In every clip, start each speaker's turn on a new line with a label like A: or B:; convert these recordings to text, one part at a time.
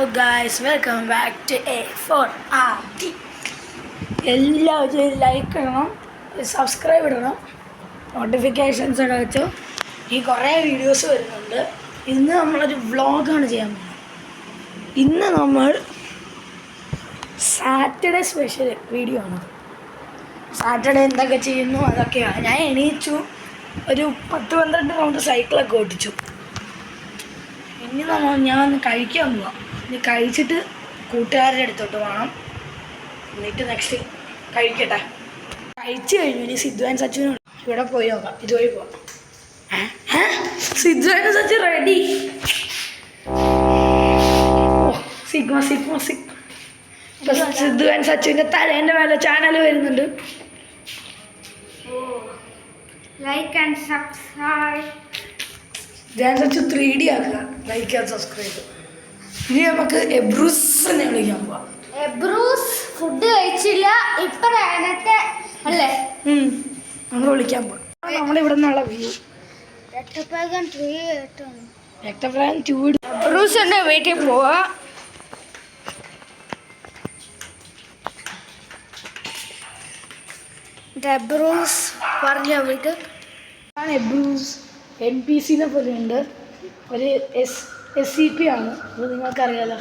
A: Hello guys, welcome back to A4RT. എല്ലാവരും like ഇടണം, subscribe ഇടണം, നോട്ടിഫിക്കേഷൻസ് ഒക്കെ വെച്ചോ. ഈ കുറേ വീഡിയോസ് വരുന്നുണ്ട്. ഇന്ന് നമ്മളൊരു വ്ളോഗാണ് ചെയ്യാൻ പോകുന്നത്. ഇന്ന് നമ്മൾ സാറ്റർഡേ സ്പെഷ്യൽ വീഡിയോ ആണ്. സാറ്റർഡേ എന്തൊക്കെ ചെയ്യുന്നു അതൊക്കെയാണ്. ഞാൻ എണീച്ചു, ഒരു 10-12 റൗണ്ട് സൈക്കിളൊക്കെ ഓടിച്ചു. ഇനി ഞാൻ ഒന്ന് കഴിക്കാൻ പോവാം. ഇനി കഴിച്ചിട്ട് കൂട്ടുകാരുടെ അടുത്തോട്ട് പോകണം. എന്നിട്ട് നെക്സ്റ്റ് കഴിക്കട്ടെ. കഴിച്ചു കഴിഞ്ഞു. ഇനി സിദ്ധു ആൻഡ് സച്ചുവിനോട് ഇവിടെ പോയി നോക്കാം. ഇതുവഴി പോവാം. Sidhu and Sachu ready. Sigma Sidhu and സച്ചുവിൻ്റെ തലേൻ്റെ മേലെ ചാനൽ വരുന്നുണ്ട്.
B: Like and subscribe.
A: ഞാൻ സച്ചു 3D ആക്കുക. Like and subscribe. ഇനി നമുക്ക് എബ്രൂസിനെ വിളിക്കാൻ പോവാം.
B: എബ്രൂസ് ഫുഡ് കഴിച്ചില്ല ഇപ്പൊ നേരത്തെ അല്ലേ
A: നമ്മൾ വിളിക്കാൻ പോവാം. നമ്മളിവിടെ നിന്നുള്ള വ്യൂ
B: രക്തപ്രകാരം
A: 2
B: എബ്രൂസിന്റെ വീട്ടിൽ പോവാ. എബ്രൂസ് പറഞ്ഞ വീട്ടിൽ
A: എബ്രൂസ് NPCനെ പോലെയുണ്ട്. ഒരു SCP ആണ്. അത് നിങ്ങൾക്കറിയാലോ.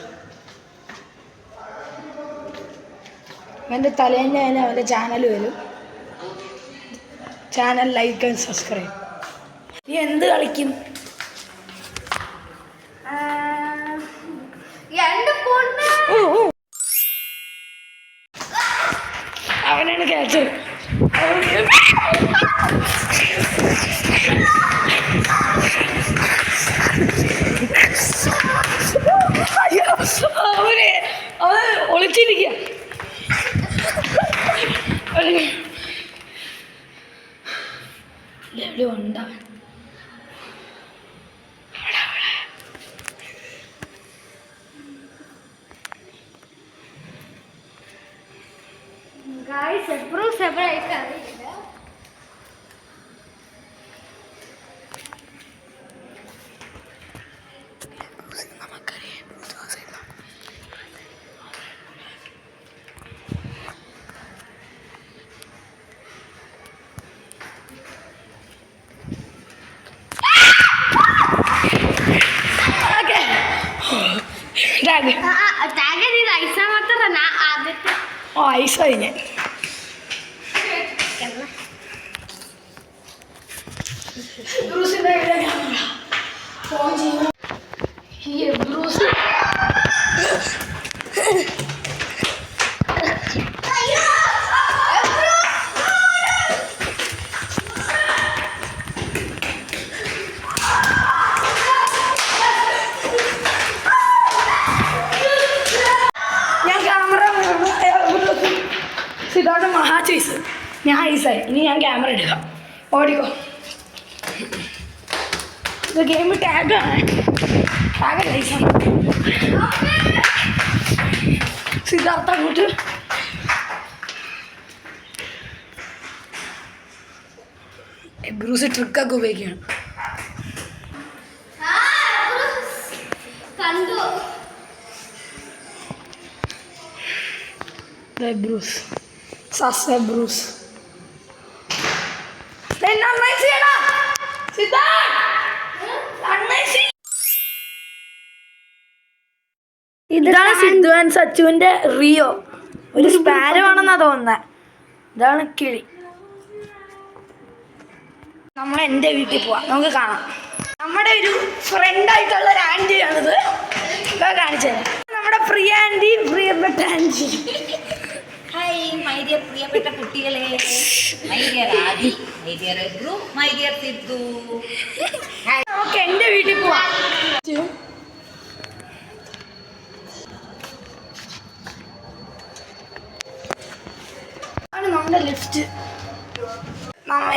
A: അവൻ്റെ തലേൻ്റെ തന്നെ അവൻ്റെ ചാനൽ വരും. Channel like and subscribe. നീ എന്ത് കളിക്കും? അവനാണ് ക്യാച്ചർ. അവൻ ഒളിച്ചിരിക്കുക. എവിടെ ഉണ്ടാവൻ?
B: എബ്രൂസ് എവിടെയായിട്ട് അറിയില്ല.
A: ഐസ് കഴിഞ്ഞ ഫോൺ ചെയ്യുന്ന ഈ എബ്രൂസ് ഇതാണ് മഹാചീസ്. ഞാൻ ഐസായി. ഇനി ഞാൻ ക്യാമറ എടുക്കാം. ഓടിക്കോ. ഇത് ഗെയിം ടാഗാണ്. ടാഗല്ല ഐസാണ്. സിദ്ധാർത്ഥ അങ്ങോട്ട്. എബ്രൂസ് ട്രിക്കൊക്കെ ഉപയോഗിക്കുകയാണ്. എബ്രൂസ് Bruce. ഇതാണ് സിദ്ധു ആൻഡ് സച്ചുവിന്റെ റിയോ. ഒരു സ്പാരോ ആണെന്നാ തോന്നുന്നത്. ഇതാണ് കിളി. നമ്മൾ എൻ്റെ വീട്ടിൽ പോവാം. നമുക്ക് കാണാം. നമ്മുടെ ഒരു ഫ്രണ്ടായിട്ടുള്ള ഒരു ആൻറ്റിയാണിത്. ഇതൊക്കെ കാണിച്ചത് നമ്മുടെ പ്രിയപ്പെട്ട ആൻറ്റി.
C: ഹായ് മൈ ഡിയർ പ്രിയപ്പെട്ട കുട്ടികളെ, my dear Adi, my dear Ebru, my dear Sidhu.
A: നമുക്ക് എൻ്റെ വീട്ടിൽ പോവാം. ആണ് നമ്മുടെ ലിഫ്റ്റ്.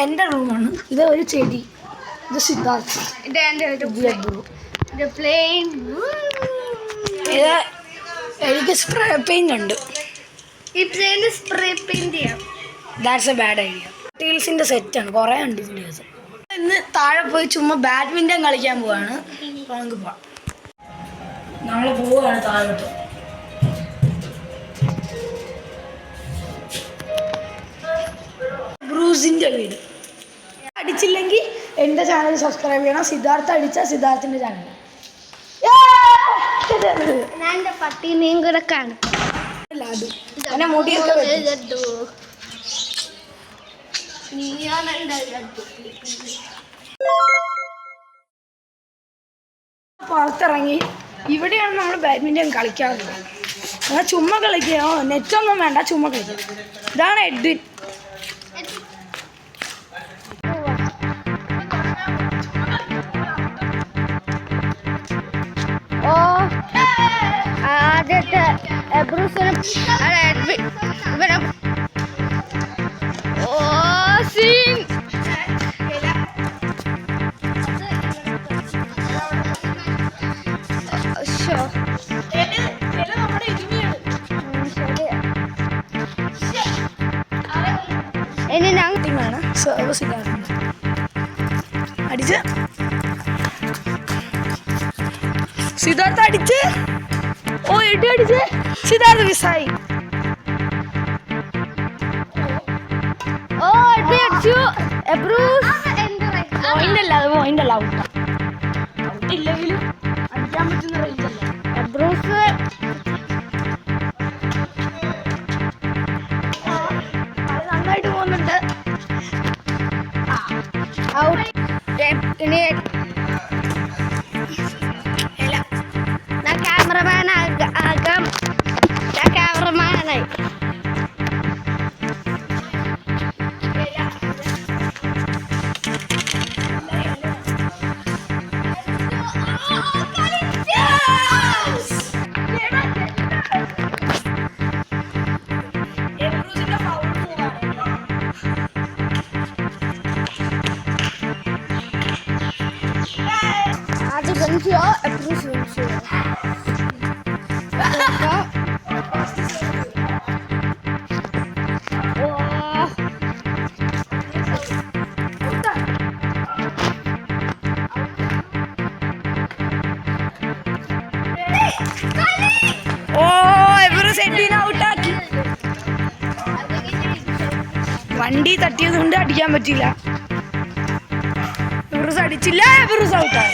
A: എൻ്റെ റൂമാണ്. ഇത് ഒരു ചെടി. ഇത് സിദ്ധാർത്ഥ്.
B: ഇത്
A: എനിക്ക് സ്പ്രേ പെയിന്റ് ഉണ്ട്.
B: ഈ പ്ലെയിന് സ്പ്രേ പെയിന്റ് ചെയ്യാം.
A: That's a bad idea. ടീൽസിൻ്റെ സെറ്റാണ്. കുറേ ഉണ്ട് ഇതിൻ്റെ. ഇന്ന് താഴെ പോയി ചുമ്മാ ബാഡ്മിൻ്റൺ കളിക്കാൻ പോവാണ്. നമുക്ക് പോവാം. ഞങ്ങൾ പോവുകയാണ് താഴോട്ട്. ബ്രൂസിൻ്റെ വീട്. അടിച്ചില്ലെങ്കിൽ എൻ്റെ ചാനൽ സബ്സ്ക്രൈബ് ചെയ്യണം. സിദ്ധാർത്ഥ അടിച്ച സിദ്ധാർത്ഥിൻ്റെ ചാനൽ.
B: ഞാൻ എൻ്റെ പട്ടീനെയും കൂടെ കാണും.
A: ലാഡു അങ്ങനെ മുടിയൊക്കെ പുറത്തിറങ്ങി. ഇവിടെയാണ് നമ്മൾ ബാഡ്മിൻ്റൺ കളിക്കാറുള്ളത്. എന്നാൽ ചുമ്മാ കളിക്കുകയോ നെറ്റൊന്നും വേണ്ട, ചുമ്മാ കളിക്കുക. ഇതാണ് എഡ്വിൻ.
B: ആദ്യത്തെ എബ്രൂസിനും ഇവനെ സീൻ ഇനി
A: ഞങ്ങളാണ് സർവീസ് ഇടാറുണ്ട്. അടിച്ച് സിദ്ധാർത്ഥ അടിച്ച്. ഓ എഡി അടിച്ച്. സിദ്ധാർത്ഥ മിസ്സായി.
B: ഓ എഡി അടിച്ചു. എബ്രൂസ്
A: പോയിന്റ് അല്ല, അത് പോയിന്റ് അല്ല, ഔട്ട്. ഔട്ടില്ലെങ്കിലും അടിക്കാൻ പറ്റുന്ന റേഞ്ച് അല്ല.
B: എബ്രൂസ്
A: അത് നന്നായിട്ട് പോകുന്നുണ്ട്.
B: ഔട്ട്. ഇനി ഞാൻ ക്യാമറമാൻ ആകാം. ഞാൻ ക്യാമറമാനായി. ആദ്യം ഗൺസിയോ എബ്രൂസ് ഗൺസിയോ
A: ഓ എബ്രൂസ് എഡ്വിനെ ഔട്ടാക്കി. വണ്ടി തട്ടിയത് കൊണ്ട് അടിക്കാൻ പറ്റില്ല. എബ്രൂസ് അടിച്ചില്ല, എബ്രൂസ് ഔട്ടായി.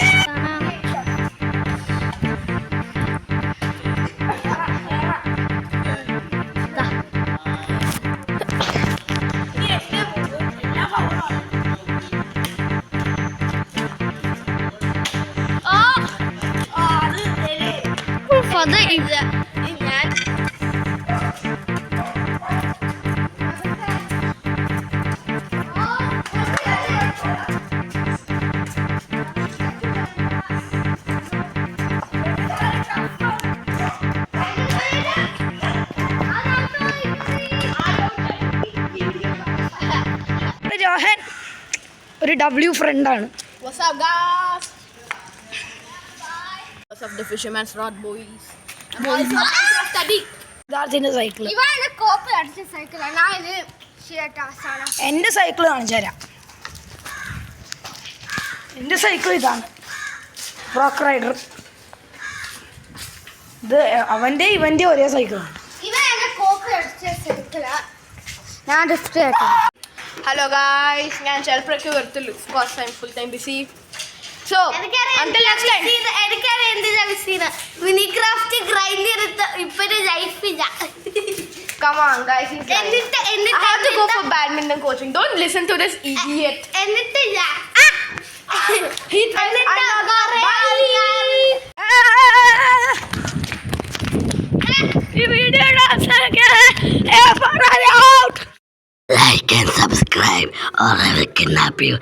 A: ജോഹൻ ഒരു ഡബ്ല്യു ഫ്രണ്ടാണ്.
B: What's up, guys? What's up, the fisherman's rod, boys? Study.
A: സിദ്ധാർത്ഥിന്റെ സൈക്കിള്.
B: ഇവനെ കോപ്പി അടിച്ച സൈക്കിളാണ്. ഞാൻ ഇത് ഷീട്ടാണ്.
A: എൻ്റെ സൈക്കിള് കാണിച്ചു തരാം. എൻ്റെ സൈക്കിൾ ഇതാണ്, റോക്ക് റൈഡർ. ഇത് അവൻ്റെ ഇവൻ്റെ ഒരേ സൈക്കിളാണ്.
B: ഇവനെ കോപ്പി അടിച്ച സൈക്കിളാണ്. ഞാൻ ഡ്രിഫ്റ്റ് ചെയ്യട്ടെ.
D: Hello guys, ഞാൻ ചിലപ്പോഴൊക്കെ വരത്തുള്ളൂ. Because I'm full time busy. So, until next time.
B: എനിക്കറിയാം എന്തിനാ വിസീന. മിനിക്രാഫ്റ്റ് ഗ്രൈൻഡ് ചെയ്തിട്ട് ഇപ്പോഴും ലൈഫില്ല.
D: Come on guys. I have to go for badminton coaching. Don't listen to this idiot.
B: എന്നിട്ടില്ല.
D: He tries
A: ഈ video like and subscribe or I will kidnap you.